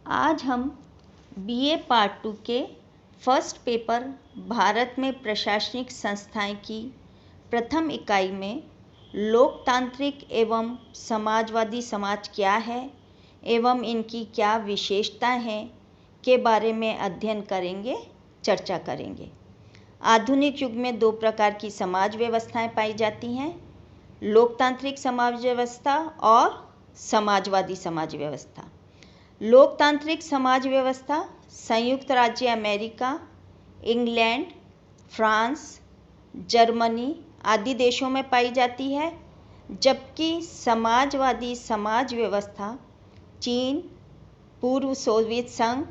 आज हम BA part 2 के फर्स्ट पेपर भारत में प्रशासनिक संस्थाएं की प्रथम इकाई में लोकतांत्रिक एवं समाजवादी समाज क्या है एवं इनकी क्या विशेषताएं हैं के बारे में अध्ययन करेंगे, चर्चा करेंगे। आधुनिक युग में दो प्रकार की समाज व्यवस्थाएं पाई जाती हैं, लोकतांत्रिक समाज व्यवस्था और समाजवादी समाज व्यवस्था। लोकतांत्रिक समाज व्यवस्था संयुक्त राज्य अमेरिका, इंग्लैंड, फ्रांस, जर्मनी आदि देशों में पाई जाती है, जबकि समाजवादी समाज व्यवस्था चीन, पूर्व सोवियत संघ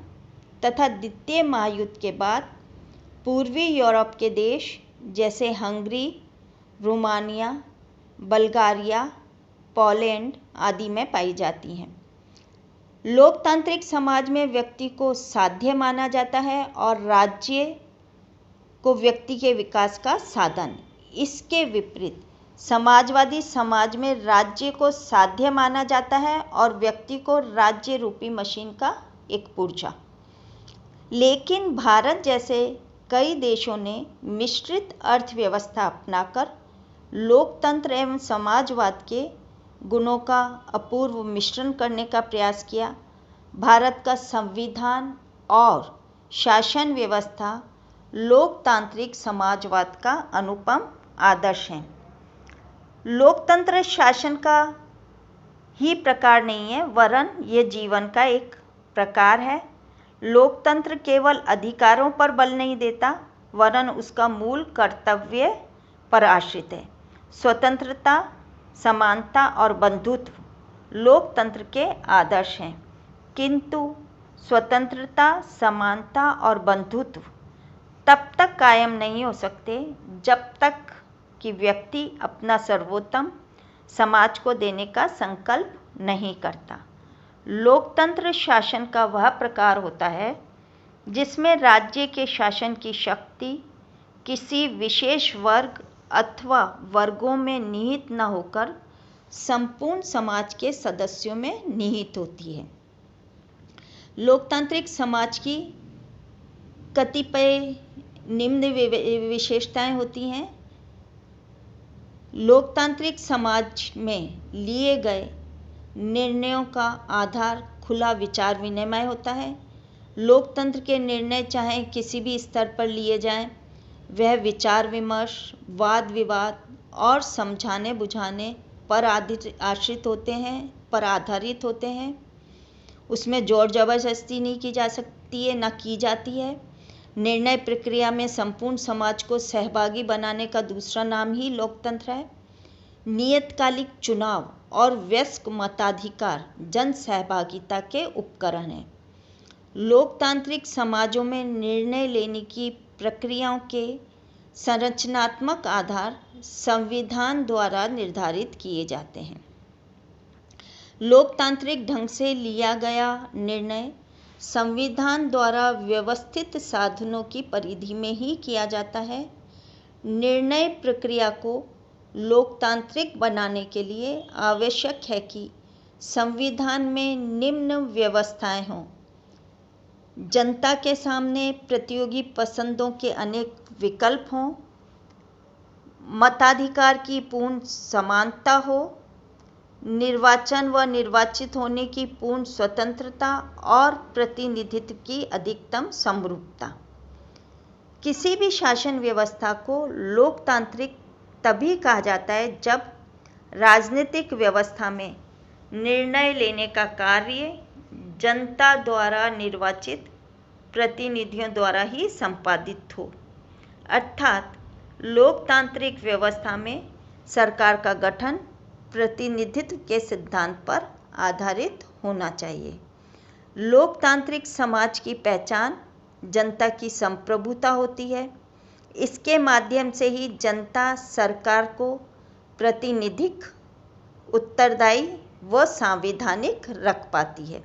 तथा द्वितीय महायुद्ध के बाद पूर्वी यूरोप के देश जैसे हंगरी, रोमानिया, बल्गारिया, पोलैंड आदि में पाई जाती हैं। लोकतांत्रिक समाज में व्यक्ति को साध्य माना जाता है और राज्य को व्यक्ति के विकास का साधन। इसके विपरीत समाजवादी समाज में राज्य को साध्य माना जाता है और व्यक्ति को राज्य रूपी मशीन का एक पुर्जा। लेकिन भारत जैसे कई देशों ने मिश्रित अर्थव्यवस्था अपनाकर लोकतंत्र एवं समाजवाद के गुणों का अपूर्व मिश्रण करने का प्रयास किया। भारत का संविधान और शासन व्यवस्था लोकतांत्रिक समाजवाद का अनुपम आदर्श है। लोकतंत्र शासन का ही प्रकार नहीं है, वरन ये जीवन का एक प्रकार है। लोकतंत्र केवल अधिकारों पर बल नहीं देता, वरन उसका मूल कर्तव्य पर आश्रित है। स्वतंत्रता, समानता और बंधुत्व लोकतंत्र के आदर्श हैं, किंतु स्वतंत्रता, समानता और बंधुत्व तब तक कायम नहीं हो सकते जब तक कि व्यक्ति अपना सर्वोत्तम समाज को देने का संकल्प नहीं करता। लोकतंत्र शासन का वह प्रकार होता है जिसमें राज्य के शासन की शक्ति किसी विशेष वर्ग अथवा वर्गों में निहित न होकर संपूर्ण समाज के सदस्यों में निहित होती है। लोकतांत्रिक समाज की कतिपय निम्न विशेषताएं होती हैं। लोकतांत्रिक समाज में लिए गए निर्णयों का आधार खुला विचार विनिमय होता है। लोकतंत्र के निर्णय चाहे किसी भी स्तर पर लिए जाएं, वह विचार विमर्श, वाद विवाद और समझाने बुझाने पर आधारित होते हैं। उसमें जोर जबरदस्ती नहीं की जा सकती है, न की जाती है। निर्णय प्रक्रिया में संपूर्ण समाज को सहभागी बनाने का दूसरा नाम ही लोकतंत्र है। नियतकालिक चुनाव और वयस्क मताधिकार जन सहभागिता के उपकरण हैं। लोकतांत्रिक समाजों में निर्णय लेने की प्रक्रियाओं के संरचनात्मक आधार संविधान द्वारा निर्धारित किए जाते हैं। लोकतांत्रिक ढंग से लिया गया निर्णय संविधान द्वारा व्यवस्थित साधनों की परिधि में ही किया जाता है। निर्णय प्रक्रिया को लोकतांत्रिक बनाने के लिए आवश्यक है कि संविधान में निम्न व्यवस्थाएं हों: जनता के सामने प्रतियोगी पसंदों के अनेक विकल्प हों, मताधिकार की पूर्ण समानता हो, निर्वाचन व निर्वाचित होने की पूर्ण स्वतंत्रता और प्रतिनिधित्व की अधिकतम समरूपता। किसी भी शासन व्यवस्था को लोकतांत्रिक तभी कहा जाता है जब राजनीतिक व्यवस्था में निर्णय लेने का कार्य जनता द्वारा निर्वाचित प्रतिनिधियों द्वारा ही संपादित हो। अर्थात लोकतांत्रिक व्यवस्था में सरकार का गठन प्रतिनिधित्व के सिद्धांत पर आधारित होना चाहिए। लोकतांत्रिक समाज की पहचान जनता की संप्रभुता होती है। इसके माध्यम से ही जनता सरकार को प्रातिनिधिक, उत्तरदायी व संवैधानिक रख पाती है।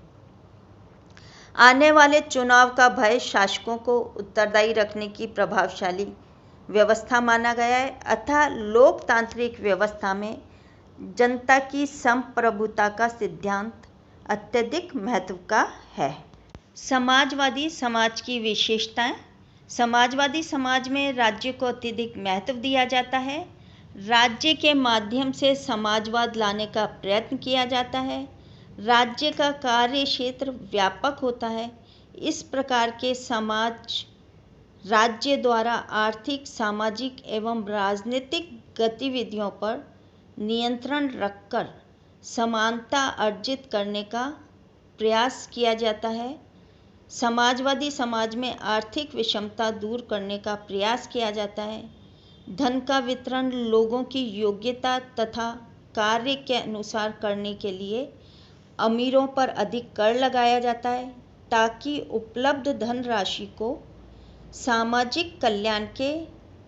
आने वाले चुनाव का भय शासकों को उत्तरदायी रखने की प्रभावशाली व्यवस्था माना गया है। अतः लोकतांत्रिक व्यवस्था में जनता की संप्रभुता का सिद्धांत अत्यधिक महत्व का है। समाजवादी समाज की विशेषताएं। समाजवादी समाज में राज्य को अत्यधिक महत्व दिया जाता है। राज्य के माध्यम से समाजवाद लाने का प्रयत्न किया जाता है। राज्य का कार्य क्षेत्र व्यापक होता है। इस प्रकार के समाज राज्य द्वारा आर्थिक, सामाजिक एवं राजनीतिक गतिविधियों पर नियंत्रण रखकर समानता अर्जित करने का प्रयास किया जाता है। समाजवादी समाज में आर्थिक विषमता दूर करने का प्रयास किया जाता है। धन का वितरण लोगों की योग्यता तथा कार्य के अनुसार करने के लिए अमीरों पर अधिक कर लगाया जाता है ताकि उपलब्ध धनराशि को सामाजिक कल्याण के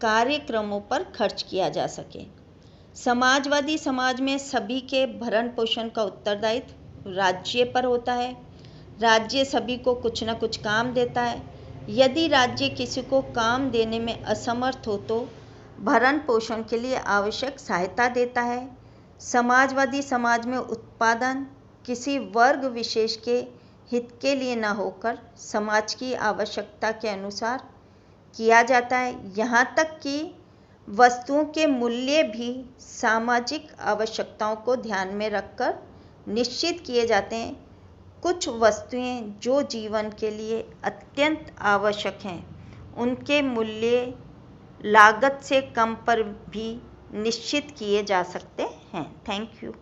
कार्यक्रमों पर खर्च किया जा सके। समाजवादी समाज में सभी के भरण पोषण का उत्तरदायित्व राज्य पर होता है। राज्य सभी को कुछ न कुछ काम देता है। यदि राज्य किसी को काम देने में असमर्थ हो तो भरण पोषण के लिए आवश्यक सहायता देता है। समाजवादी समाज में उत्पादन किसी वर्ग विशेष के हित के लिए न होकर समाज की आवश्यकता के अनुसार किया जाता है। यहाँ तक कि वस्तुओं के मूल्य भी सामाजिक आवश्यकताओं को ध्यान में रखकर निश्चित किए जाते हैं। कुछ वस्तुएं जो जीवन के लिए अत्यंत आवश्यक हैं, उनके मूल्य लागत से कम पर भी निश्चित किए जा सकते हैं। Thank you.